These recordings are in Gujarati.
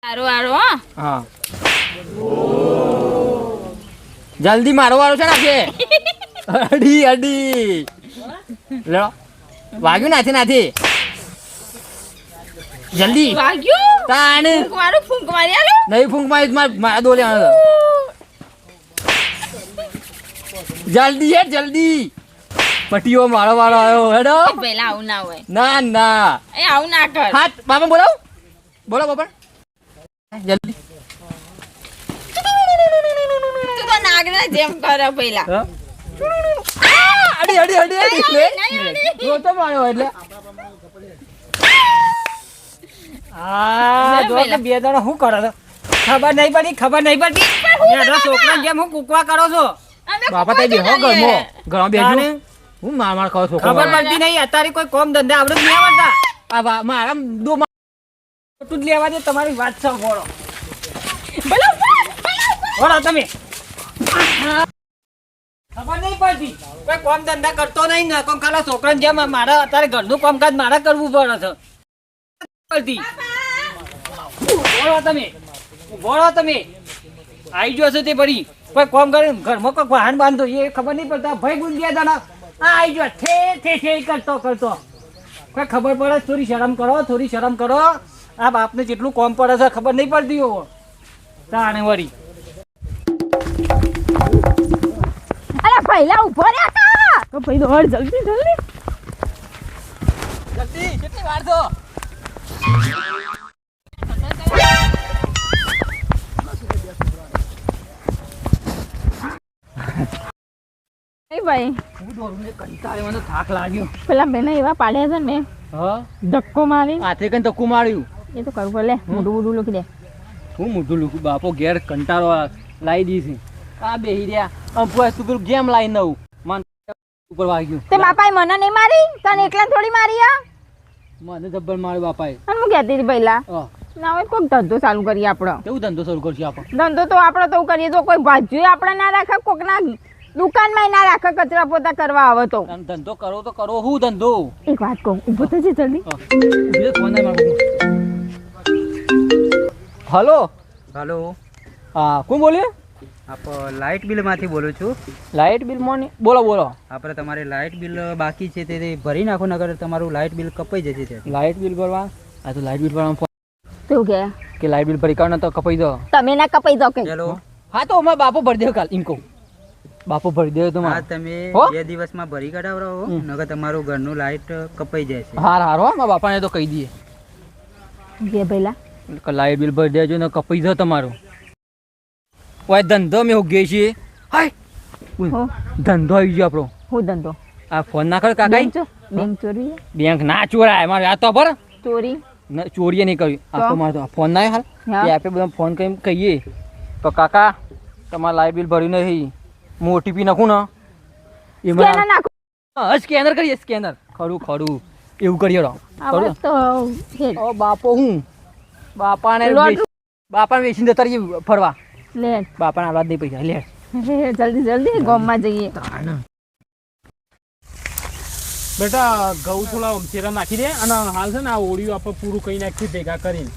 આરો આરો હા જલ્દી મારો વારો છે નાખે અડી અડી લો વાગ્યું નાથી જલ્દી વાગ્યું તાણ મારું ફૂંક મારી આલો નહીં ફૂંક મારી મારા દોલે જલ્દી જલ્દી પટીઓ મારો વાળો આવ્યો હેડો પેલા આવું ના હોય ના ના એ આવું ના કર હા બાપા બોલો બાપા જલ્દી તું તો નાગના જેમ કરે પેલા અડી અડી અડી અડી જો તો માર્યો એટલે આ જો કે બે જણા શું કરો છો ખબર નહીં પડી મેરા છોકરા જેમ હું કુકવા કરો છો બાપા તઈ બેહો ઘરમાં બેજો હું માર ખાવ છોકરો ખબર પડતી નહીં અત્યારે કોઈ કોમ ધંધા આવડે નહીં આવડતા આ મારા દો તું જ લેવા દે તમારી વાત છે બોલો બોલો તમે ખબર નહીં પડતી કોઈ કોમ ધંધા કરતો નહીં ને કોમ ખાલા છોકરાને જેમ મારા અત્યારે ઘરનું કામકાજ મારા કરવું પડે છે પડતી બોલો તમે આવી ગયો છો તે ભરી કોઈ કોમ કરે ઘરમાં કોઈ વાહન બાંધો એ ખબર નહીં પડતા ભાઈ ગુંજ્યા દાડા આવી ગયો ઠે કરતો કોઈ ખબર પડે થોડી શરમ કરો આ બાપને જેટલું કોમ પડે છે ખબર નહીં પડતી હો તાણે વળી અરે પહેલા ઉભો રે કા તો ભાઈ દોડ જલ્દી કેટલી વાર તો એ ભાઈ હું દોડું ને કંટાળ્યો મને થાક લાગ્યો પેલા બેને એવા પાડ્યા છે ને હા ધક્કો મારી હાથે કઈ ધક્કું માર્યું એ તો કરવું પડે મોઢું લખી દે હું મોઢું લૂકું બાપો ઘેર કંટાળો લાવી દીધી આ બેહી રહ્યા અંપુઆ તું પેલું ગેમ લાવી નવું મન ઉપર વાગ્યું તે બાપાએ મને નહીં મારી તને એકલા થોડી મારી આ મને જબ્બર માર્યું બાપાએ અને હું કહેતી હતી પહેલા ના હોય કોઈક ધંધો ચાલુ કરીએ આપણો કેવું ધંધો શરૂ કરશું આપણે ધંધો તો આપણે તો કરીએ તો કોઈ ભાજ્યું આપણે ના રાખે કોકના દુકાનમાં ના રાખે કચરા પોતા કરવા આવે તો ધંધો કરો તો કરો હું ધંધો એક વાત કહું ઊભો થજે જલ્દી હલો हेलो હા કોણ બોલ્યો आप लाइट बिल માંથી બોલું છું લાઇટ બિલ મોની બોલો આપણે તમારે લાઇટ બિલ બાકી છે તે ભરી નાખો નગર તમારું લાઇટ બિલ કપાઈ જશે તે લાઇટ બિલ ભરવા આ તો લાઇટ બિલ ભરવા તું કે લાઇટ બિલ ભરી કાઢો તો કપાઈ દો તમે ના કપાઈ દો કે હેલો હા તો અમારા બાપો ભરી દે કાલ ઇનકો બાપો ભરી દે તો આ તમે હો? 2 દિવસમાં ભરી કાઢાવરાવો નગર તમારું ઘરનું લાઇટ કપાઈ જશે હાર મારા બાપાને તો કહી દઈએ જે પહેલા લાઇટ બિલ ભરી દેજો ને કપાઈ દો તમારું ઓય ધંધો મેં ઉગે છે હાય હો ધંધો આવી ગયો આપણો હું ધંધો આ ફોન ના કર કાકા બેંક ચોરી બેંક ના ચોરાય મારે આ તો પર ચોરી ચોરીએ નહીં કર્યું આ તો મારે તો ફોન ના હાલ હા. એ આપણે બધા ફોન કરીને કહીએ તો કાકા તમારે લાઇટ બિલ ભર્યું નહીં હું ઓટીપી નાખું ને સ્કેનર નાખો સ્કેનર કરીએ સ્કેનર ખરું એવું કરીએ આવા તો હે બાપો હું બાપાને વેચીને જતા રહીએ ફરવા લે બાપાને આલાદ નહીં પૈસા લે જલ્દી ગામમાં જઈએ બેટા ઘઉં થોડા અમથેરા નાખી દે અને હાલ છે ને આ ઓળિયું આપણે પૂરું કઈ નાખ્યું ભેગા કરીને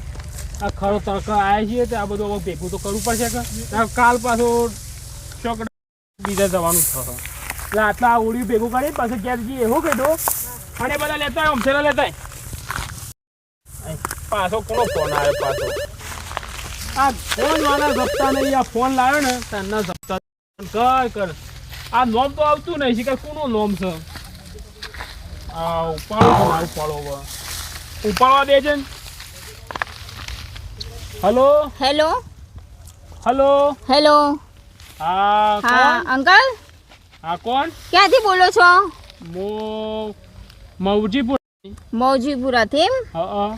આ ખરો તડકો આવ્યા છીએ તો આ બધું હવે ભેગું તો કરવું પડશે કે કાલ પાછો ચોકડા બીજા જવાનું થશે એટલે આટલા આ ઓળિયું ભેગું કરી પાછું ક્યારે જઈએ એવું કીધું અને બધા લેતા હોય અમથેરા લેતા પાછો કોનો ફોન આવ્યો પાછો આ ફોન વાળા જપતા નહીં આ ફોન લાવ્યો ને તેમના જપતા કર આ નોમ તો આવતું નહીં શીખર કોનું નોમ છે ઉપાડવા દે છે હેલો હેલો હેલો હેલો હા હા અંકલ હા કોણ ક્યાંથી બોલો છો મવજીપુર મૌજીપુરાથી એમ હા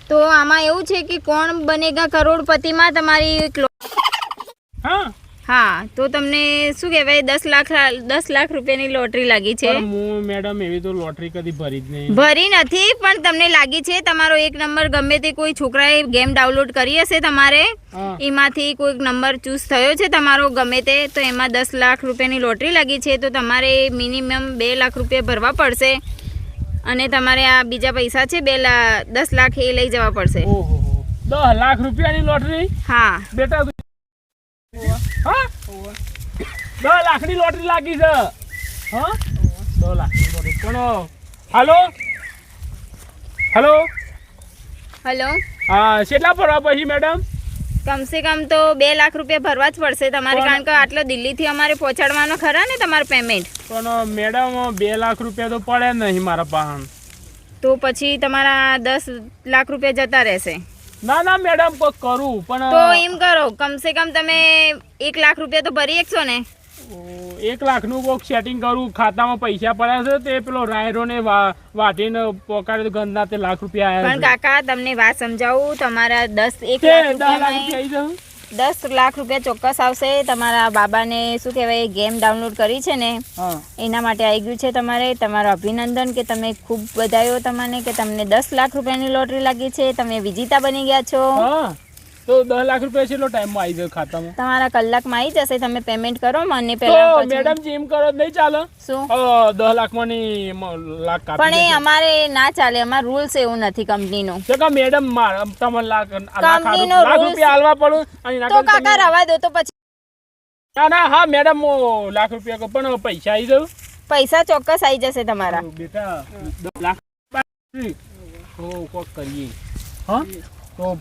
તો આમાં એવું છે કે કોણ બનેગા કરોડપતિમાં તમારી હા હા તો તમને શું કહેવાય 10 લાખ રૂપિયાની લોટરી લાગી છે હું મેડમ એવી તો લોટરી કદી ભરી જ નહીં ભરી નથી પણ તમને લાગી છે તમારો એક નંબર ગમે તે કોઈ છોકરાએ ગેમ ડાઉનલોડ કરી હશે તમારે હા. એમાંથી કોઈક નંબર ચૂઝ થયો છે તમારો ગમે તે તો એમાં 10 લાખ રૂપિયાની લોટરી લાગી છે તો તમારે મિનિમમ 2 લાખ રૂપિયા ભરવા પડશે અને તમારે આ બીજા પૈસા છે 10 લાખ એ લઈ જવા પડશે ઓહો 10 લાખ રૂપિયાની લોટરી હા બેટા હા 10 લાખની લોટરી લાગી છે હા 10 લાખની લોટરી પણ હાલો હાલો હલો હા કેટલા ભરવા પછી મેડમ કમસે કમ તો 2 લાખ રૂપિયા ભરવા જ પડશે તમારે, કારણ કે આટલો દિલ્હીથી અમારે પહોંચાડવાનો ખરા ને તમારું પેમેન્ટ. પણ મેડમ 2 લાખ રૂપિયા તો પડે નહીં મારા પાસે. તો પછી તમારા 10 લાખ રૂપિયા જતા રહેશે. ના ના મેડમ કોક કરું પણ તો એમ કરો, કમસે કમ તમે 1 લાખ રૂપિયા તો ભરી શકશો ને? 1 લાખનું કોક સેટિંગ કરું, ખાતામાં પૈસા પડ્યા છે તે પેલો રાયરો ને વાટીને પોકાડે ગંદા તે લાખ રૂપિયા આવ્યા પણ કાકા તમને વાત સમજાવું, તમારા 1 લાખ છે. 10 લાખ રૂપિયા રૂપિયા આવી જાવ 10 લાખ રૂપિયા ચોક્કસ આવશે. તમારા બાબાને શું કહેવાય ગેમ ડાઉનલોડ કરી છે ને હા એના માટે આવી ગયું છે. તમારો અભિનંદન કે તમે ખૂબ બધાયો તમને કે તમને 10 લાખ રૂપિયાની લોટરી લાગી છે, તમે વિજેતા બની ગયા છો. હા તો 10 લાખ રૂપિયા કેટલો ટાઈમમાં આવી જાય ખાતામાં? તમારા કલાકમાં આવી જશે. તમે પેમેન્ટ કરો મને તો પહેલા. મેડમ જેમ કરો નહીં ચાલે? શું 10 લાખમાંની લાખ કાપી પણ એ દેશે. અમારે ના ચાલે, અમાર રૂલ્સ એવું નથી કંપનીનું. તો કા મેડમ તમને લાખ કંપનીનો લાખ rules- રૂપિયા આલવા પડે અને એના તો કરતા કાકા તમે- રવા દો તો પછી. ના ના હા મેડમ હું લાખ રૂપિયા કહું, પણ પૈસા આવી જાવ પૈસા ચોક્કસ આવી જશે તમારા. બેટા 10 લાખ તો કોક કરીએ હા.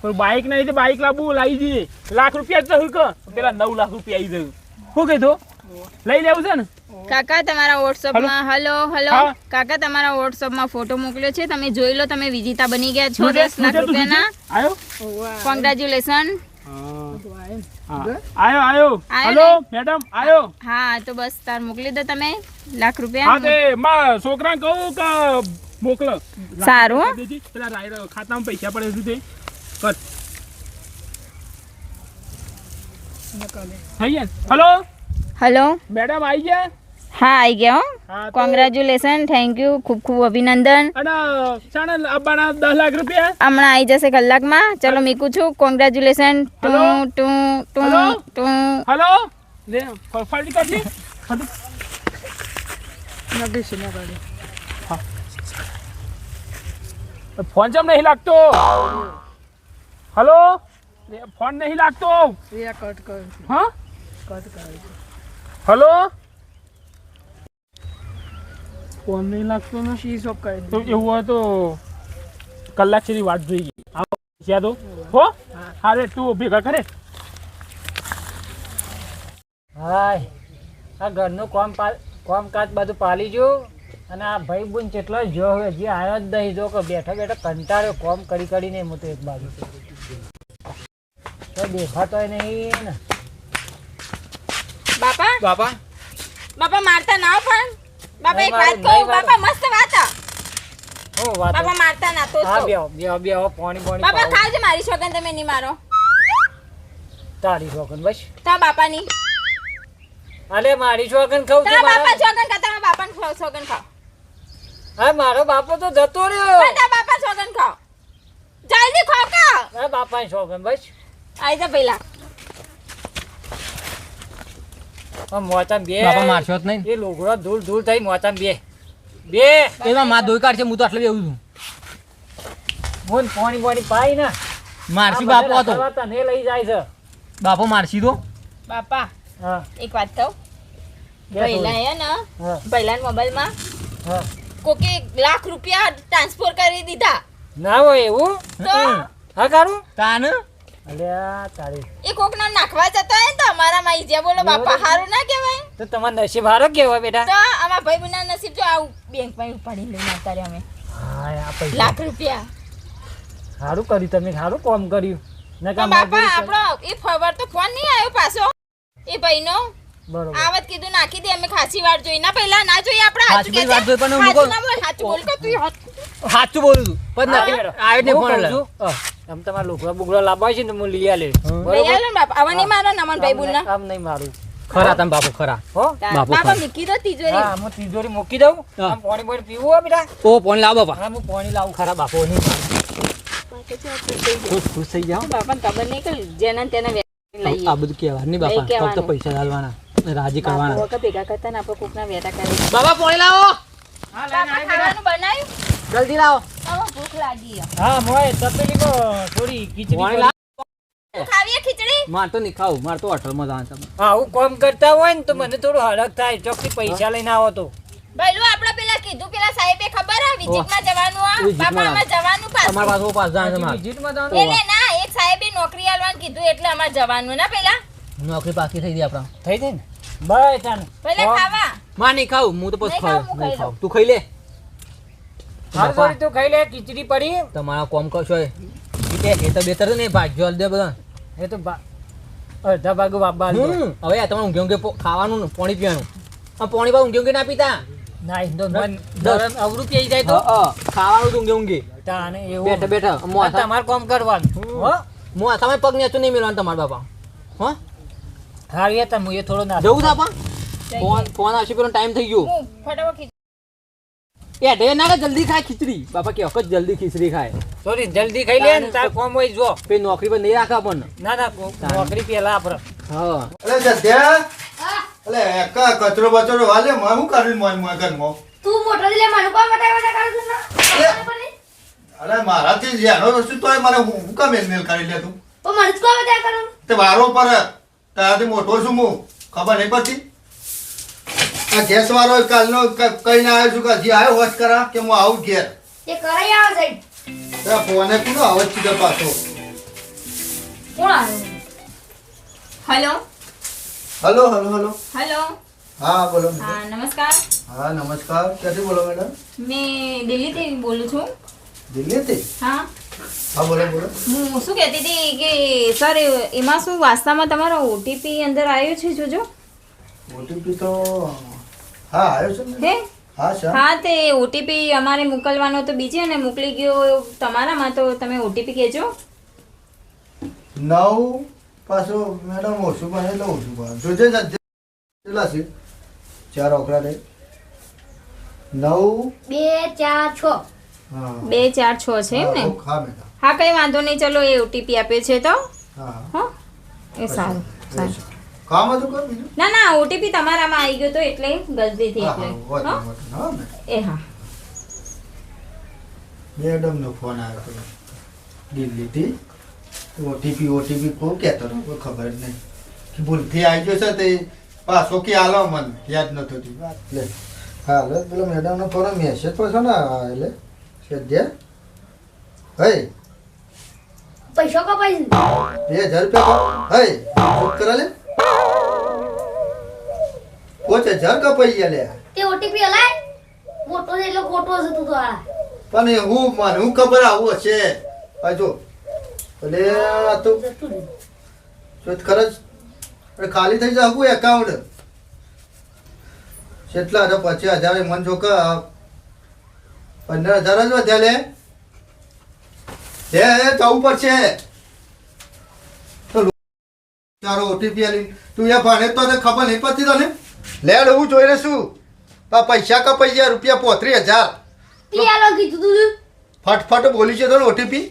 તો બાઇક નહીં તો બાઇક લાવવું લાવી દઈએ. લાખ રૂપિયા જ તો પેલા 9 લાખ રૂપિયા આવી જાય. શું કીધું લઈ લેવું છે ને? કાકા તમારા વોટ્સઅપમાં હલો હલો હા. કાકા તમારા વોટ્સઅપમાં ફોટો મોકલ્યો છે, તમે જોઈ લો. તમે વિજેતા બની ગયા છો શું છે? 10 લાખ રૂપિયાના. આયો કોંગ્રેચ્યુલેશન. આયો આયો આયો હલો મેડમ આયો. હા તો બસ તાર મોકલી દો તમે લાખ હા રૂપિયા. તે માં છોકરાને કહું કે મોકલો. સારું, હો. દેજે. પેલા રાયરા ખાતામાં પૈસા પડે છે તે કર થઈ ગયા. હલો હલો મેડમ આવી ગયા? હા આવી ગયા. હા, તો- કોંગ્રેચ્યુલેશન, થેન્ક યુ, ખૂબ ખૂબ અભિનંદન. અને ચાણે આપવાના 10 લાખ રૂપિયા હમણાં આવી જશે કલાકમાં. ચલો મીકું છું. કોંગ્રેચ્યુલેશન. હલો? હલો? ટુ હલો લે ફરફાડી કરજી. હા. ફોન જમ નહીં લાગતો. હલો લે, ફોન નહીં લાગતો. હા હલો ફોન નહીં લાગતો ને તો એવું હોય તો કલાક સુધી વાટ જોઈ ગઈ. આવો તો હો હારે તું ભેગા કરે. હાય આ ઘરનું કામકાજ બધું પાલી જો અને આ ભાઈ બુન કેટલો જો હવે જે આવ્યો જ નહીં જો કે બેઠો બેઠો કંટાળ્યો કોમ કરી કરીને હું તો એક બાજુ તો દેખાતોય નહીં ને. બાપા બાપા બાપા મારતા ના પણ બાપા એક વાત નહીં કહું. મારું. બાપા મસ્ત વાત આ. હો વાત બાપા મારતા ના તો હા તો. બેહો પાણી બાપા પાણી ખાવજો મારી છોકન, તમે નહીં મારો તારી શોખન બસ તા બાપાની. અલે મારી શોખન ખાવ તા બાપા છોકન ખા, તમે બાપાને ખાવ છોકન ખાવ. હા મારો બાપો તો જતો રહ્યો. પણ તા બાપા છોકન ખાવ. જલ્દી ખાવ કા. હા બાપાની શોખન બસ આઈ જા પેલા. મોચામ બે બાપા મારશો જ નહીં. એ લોગડો ધૂળ ધૂળ થઈ મોચામ બે એમાં માં દોઈ કાઢશે, હું તો આટલે બેવું છું. મોન પાણી પાણી પાઈ ને મારસી બાપો હતો. તને લઈ જાય છે. બાપો મારસી તો બાપા હા એક વાત કહું. બે પહેલા થોડી. હે ને હા પહેલા મોબાઈલમાં હા કોકે લાખ રૂપિયા ટ્રાન્સફર કરી દીધા. ના હોય એવું તો હા કારું તાન અલ્યા તારી એ કોકના નાખવા જતો હોય ને તો અમારામાં ઈ જ્યાં બોલો બાપા હારું ના કહેવાય. તો તમારે નસીબ હારો કેવાય બેટા. તો આમાં ભાઈ બના નસીબ જો આવું બેંકમાં ઉપાડી લઈને આવતા રહ્યા અમે હા આ પૈસા લાખ રૂપિયા. સારું કર્યું તમે સારું કામ કર્યું તો બાપા આપણો એ ફવર તો ફોન નહીં આવ્યો પાછો એ ભાઈનો. બરોબર આવત કીધું નાખી દે, અમે ખાસી વાર જોઈ ના પહેલા ના જોઈ આપણે ખાસી હાચું વાર જોઈ પણ હું હાચું કહું. ના બોલ, હાચું બોલ કે તું સાચું બોલું છું પણ હા, નથી આવ્યો ને ફોન લે. તમે તમારા લુગડા બુગડા લાવવા છે ને હું લઈ આલે લઈ આલો ને બાપા. આવા નહીં મારો ને અમન ભાઈ બોલના. આમ નહીં મારું ખરા તમે બાપો ખરા. હો બાપુ બાપા ખાય. મૂકી દો તિજોરી. હા હું તિજોરી મૂકી દઉં હા. આમ પાણી પાણી પીવું હોય બેટા. ઓ ફોન લાવો બાપા. હા હું પાણી લાવું ખરા બાપો નહીં. ખુશ થઈ જાઓ. બાપાને ખબર નહીં કે જેના ને તેના વેચાઈ લઈએ. આ બધું કહેવાનું નહીં બાપા, નહીં કહેવાનું. ફક્ત પૈસા ડાલવાના, રાજી બાપા કરવાના. વખત ભેગા કરતા ને આપણે કોકના વેટા કરીએ. બાપા પાણી લાવો બાપા ખાવાનું બનાવ્યું? જલ્દી લાવો. આવો, ભૂખ લાગી હા મોય તપેલીમાં થોડી ખીચડી પાણી પડી. ખાવીએ ખીચડી માર તો નહીં ખાવું, માર તો હોટલમાં જવાનું તમે. આવું કામ કરતા હોય ને તો મને થોડું હરખ થાય ચોકથી પૈસા લઈને આવો તો ભાઈલું આપણે પેલા કીધું પેલા સાહેબે ખબર આ વિઝિટમાં જવાનું આ વિઝિટમાં બાપામાં જવાનું પાછું અમારા પાસે પાસ જવાનું છે મારે. વિઝિટમાં જવાનું. એટલે ના એક સાહેબે નોકરી આલવાનું કીધું એટલે અમારે જવાનું ના પેલા નોકરી પાકી થઈ ગઈ આપણા. થઈ જાય ને બસ ચાલ પેલા ખાવા માર નહીં ખાવું, હું તો પછી નહીં ખાવું, ખાઉં. હું નહીં ખાઈ ખાઉં. તું ખાઈ લે. હાલ થોડી તું ખાઈ લે ખીચડી પડી તમારા કોમ કરશો એ તો બેતર છે ને ભાગ્યો દે બધા. એ તો અડધા ભાગ બાબા હવે આ તમારે ઊંઘે ઊંઘે ખાવાનું ને પાણી પીવાનું. આ પાણી બા ઊંઘે ઊંઘે ના પીતા. ના તો મન અવરું પી જાય તો ખાવાનું તો ઊંઘે ઊંઘે તાને બેઠા એવું બેઠા મોથા તમારે કામ કરવાનું હો મોથામાં પગ નેચું નહીં મેળવાનું તમારા બાપા. હો હારી હતા હું એ થોડો ના જવું છે આપા? ફોન આવશે પેલો ટાઈમ થઈ ગયો. હું ફટાફટ ખીચડી એ ઢે ના કે જલ્દી ખાય ખીચડી. બાપા કે વખત જલ્દી ખીચડી ખાય. થોડી જલ્દી ખાઈ લે ને તાર કામ હોય જો પછી નોકરી પર નહીં રાખે આપણને. ના ના નોકરી પેલા આપણે હા અલે જદ્યા અલે એકા કચરો બચરો વાલે માં હું કરીને મોય ઘરમાં તું મોટો લે માનું કો વટા કરું છું અલે મારાથી જ્યાંનો વસ્તુ તોય મને હું કા મેલ કરી લે તું તો મને કો વટા કરું તે વારો પર તારાથી મોટો છું હું ખબર નહીં પડતી આ ગેસ વાળો કાલનો કઈ ના આવ્યો છું કે હજી આવ્યો હોશ કરા કે હું આવું ઘેર એ કરાઈ આવ સાઈડ તે ફોને કોનો આવાજ સીધો પાછો કોણ આવ્યો hello hello hello hello hello હા બોલો હા નમસ્કાર હા નમસ્કાર ક્યાંથી બોલો મેડમ મેં દિલ્હીથી બોલું છું દિલ્હીથી હા હા બોલો બોલો હું શું કહેતી હતી કે સર એમાં શું વાસ્તામાં તમારો ઓટીપી અંદર આવ્યો છે જોજો ઓટીપી તો હા આવ્યો છે ને હે હા સર હા તે ઓટીપી અમારે મોકલવાનો તો બીજે અને મોકલી ગયો તમારામાં તો તમે ઓટીપી કહેજો 9 પાછો મેડમ ઓછું બને એટલે ઓછું બને જોજે કેટલા છે 4 ઓકરા દે 9 2 4 6 હા 2 4 6 છે એમ ને હા મેડમ હા કઈ વાંધો નહીં ચલો એ ઓટીપી આપ્યો છે તો હા હા એ સારું સારું કામ હતું કર બીજું ના ના ઓટીપી તમારામાં આવી ગયો તો એટલે ગલતીથી હા એટલે હા હા વાત હા મેડમ એ હા મેડમનો ફોન આવ્યો હતો દિલ્હીથી ઓટીપી કો કહેતો હતો કોઈ ખબર જ નહીં કે ભૂલથી આવી ગયો છે તે પાછો કે આલો મને યાદ નતો થયું લે હા લે પેલો મેડમનો ફોન મેસેજ પાછો ને એટલે સદ્યા હે પૈસા કપાઈ 2000 રૂપિયા હે બુક કરા લે 5000 કપાઈ ગયા લે તે ઓટીપી હલાય મોટો છે એટલે ખોટો છે તું તો આ પણ હું ખબર આવું હશે હજો એટલે આ તો જતું રહ્યું. જો ખરચ ખાલી થઈ જાવ એકાઉન્ટ કેટલા હતા 25000 મન જો કે 15000 જ વધ્યા લે જવું પડશે તો ચારો ઓટીપી આલી તું એ ભણે તો ખબર નહીં પડતી તને લેડ હું જોઈને શું પૈસા કપાઈ ગયા રૂપિયા 35000 તે આલો કીધું તું ફટફટ બોલી છે તો ઓટીપી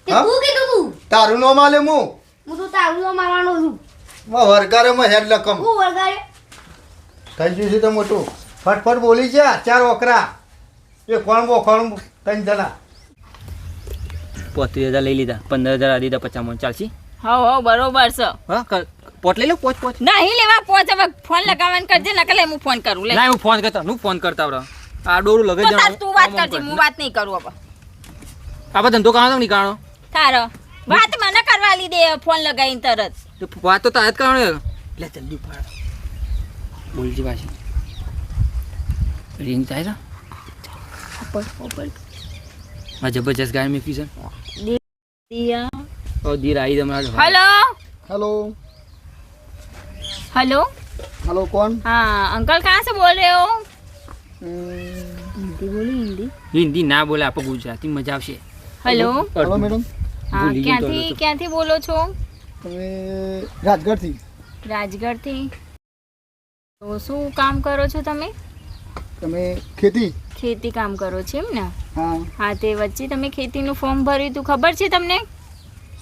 તે તું કીધું તું તારું નો માલે હું તો તારું તો મારવાનો છું વરગારેમાં હેડ લકમ હું વળગાડ્યો થઈ ગયું છે તો મોટું ફટફટ બોલી જા 4 ઓકરા એ કોણ બોખણ ત્રણ જણા 35,000 લઈ લીધા, 15,000 આ દીધા, 50 માં ચાલશે. હો બરોબર છે હા પોટ લઈ લો, પોચ. નહીં લેવા પોચ હવે ફોન લગાવવાનું કરજે નકર લે હું ફોન કરું લે ના હું ફોન કરતા આવડે આ ડોરું લગાઈ તો તાર દેવાનું. તું વાત કરજે હું વાત નહીં કરું હવે આપણે ધંધો કાઢો તો નહીં કાઢો તારો વાત મને કરવા લીધે ફોન લગાવીને તરત તો વાત તો તારે જ કરવાની. લે જલ્દી ઉપાડ બોલજી પાછી રિંગ થાય ને જબરજસ્ત ગાય મેં ફીઝન દીર આવી તમારા. હેલો हेलो हेलो हेलो कौन हाँ अंकल कहाँ से बोल रहे हो હિન્દી ના બોલે આપણે ગુજરાતી મજા આવશે. हेलो हेलो मैडम હા ભૂલી ગયો તો ક્યાંથી ક્યાંથી બોલો છો તમે રાજગઢથી રાજગઢથી તો શું કામ કરો છો તમે તમે ખેતી ખેતી કામ કરો છો એમ ને હા હા તે વચ્ચે તમે ખેતીનું ફોર્મ ભર્યું હતું ખબર છે તમને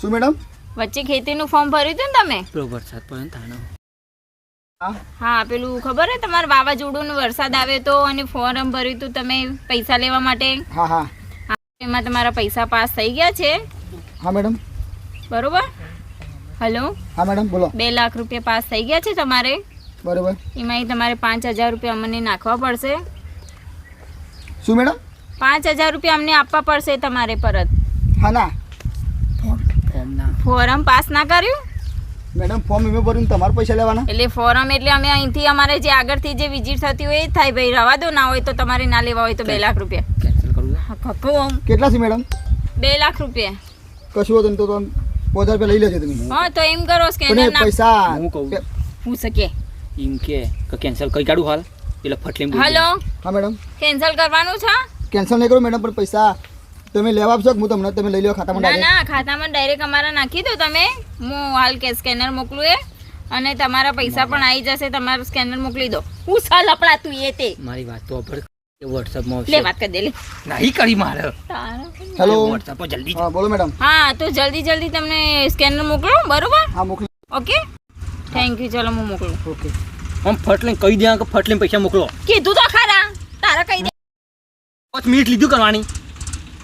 શું મેડમ વચ્ચે ખેતીનું ફોર્મ ભર્યું હતું ને તમે પેલો વરસાદ પડે ને તાનો. હા પેલું ખબર હે તમારે વાવાઝોડું વરસાદ આવ્યો તો અને ફોર્મ ભર્યું હતું તમે પૈસા લેવા માટે હા હા એમાં તમારા પૈસા પાસ થઈ ગયા છે હા મેડમ. બરોબર. હલો, હા મેડમ બોલો. 2 લાખ રૂપિયા પાસ થઈ ગયા છે તમારે. બરોબર. એમાં તમારે 5000 રૂપિયા અમને નાખવા પડશે. શું મેડમ? 5000 રૂપિયા અમને આપવા પડશે તમારે પરત. હા ના ફોરમ પાસ ના કર્યું મેડમ, ફોર્મ એમાં ભરીને તમારે પૈસા લેવાના? એટલે ફોરમ એટલે અમે અહીંથી અમારે જે આગળથી જે વિઝિટ થતી હોય એ જ થાય ભાઈ. રવા દો, ના હોય તો તમારે ના લેવા હોય તો 2 લાખ રૂપિયા કેન્સલ કરવું છે? હા, કકુમ. કેટલા છે મેડમ? 2 લાખ રૂપિયા. કશું હતું તો 5000 રૂપિયા લઈ લેજો તમે. હા તો એમ કરો, પણ સ્કેનર એ ના પૈસા હું કહું હું શકે. એમ કે કેન્સલ કરી કાઢું હાલ એટલે ફટલી બોલી હલો, હા મેડમ. કેન્સલ કરવાનું છે? કેન્સલ નહીં કરો મેડમ, પણ પૈસા તમે લેવા આપશો કે હું તમને તમે લઈ લો ખાતામાં ના direct? ના, ખાતામાં ડાયરેક્ટ અમારા નાખી દો તમે. હું હાલ કે સ્કેનર મોકલું એ અને તમારા પૈસા પણ આવી જશે. તમારું સ્કેનર મોકલી દો. હું સાલ અપડા તું એ તે મારી વાત તો પર વોટ્સઅપમાં લે વાત કરી દે લે. નહીં કરી મારે હેલો. વોટ્સઅપ પર જલ્દી હા બોલો મેડમ. હા તો જલ્દી તમને સ્કેનર મોકલો. બરોબર, હા મોકલી. Okay, thank you. ચલો હું મોકલું. ઓકે. આમ ફટલીને કહી દે કે ફટલીને પૈસા મોકલો. કીધું તો ખરા, તારા કઈ દે. 5 મિનિટ લીધું કરવાની.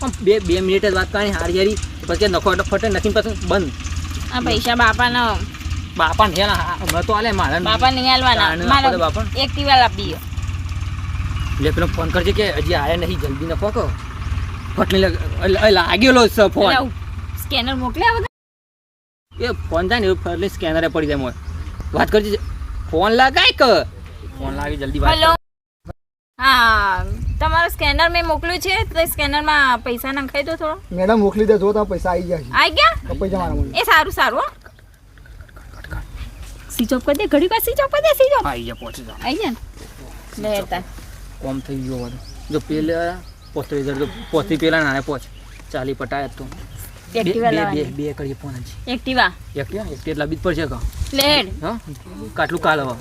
આમ 2 મિનિટ જ વાત કરવાની હારી હારી પછી નખો એટલે ફટે નખીને પછી બંધ. આ પૈસા બાપાના બાપા ને હમણાં તો આલે મારા બાપા નહીં હાલવાના. તાણે મારા આપો તો બાપા. એક્ટિવા આપી દો. એટલે પેલો ફોન કરજે કે હજી આયા નહીં, જલ્દી નખો કહો. ફટલી લાગેલો છે ફોન. સ્કેનર મોકલ્યા બધા. એ ફોન જાય ને એવું ફટલી સ્કેનરે પડી જાય મોય. વાત કરજે, ફોન લગાય કે ફોન લાગી જલ્દી વાત હલો, હા તમારું સ્કેનર મેં મોકલ્યું છે તો સ્કેનરમાં પૈસા નખાઈ દો થોડો. મેડમ મોકલી દેજો તો પૈસા આવી જાય. આવી ગયા? કપાઈ જવાના મને. એ સારું સારું. સ્વિચ ઓફ કરી દે, ઘડી વાર સ્વિચ ઓફ કરી દે. સ્વિચ ઓફ આવી જાય પહોંચી જાવ. આવી જાય ને લે તાર. કોમ થઈ ગયો બધું. જો પેલા 35,000 તો પોતી પેલા નાને પહોંચ 40 પટાય તો એક્ટિવા લાવવાની. બે કરીએ ફોન હજી એક્ટિવા એક એટલા બીજ પર છે કા લેડ. હા કાટલું કાલ હવે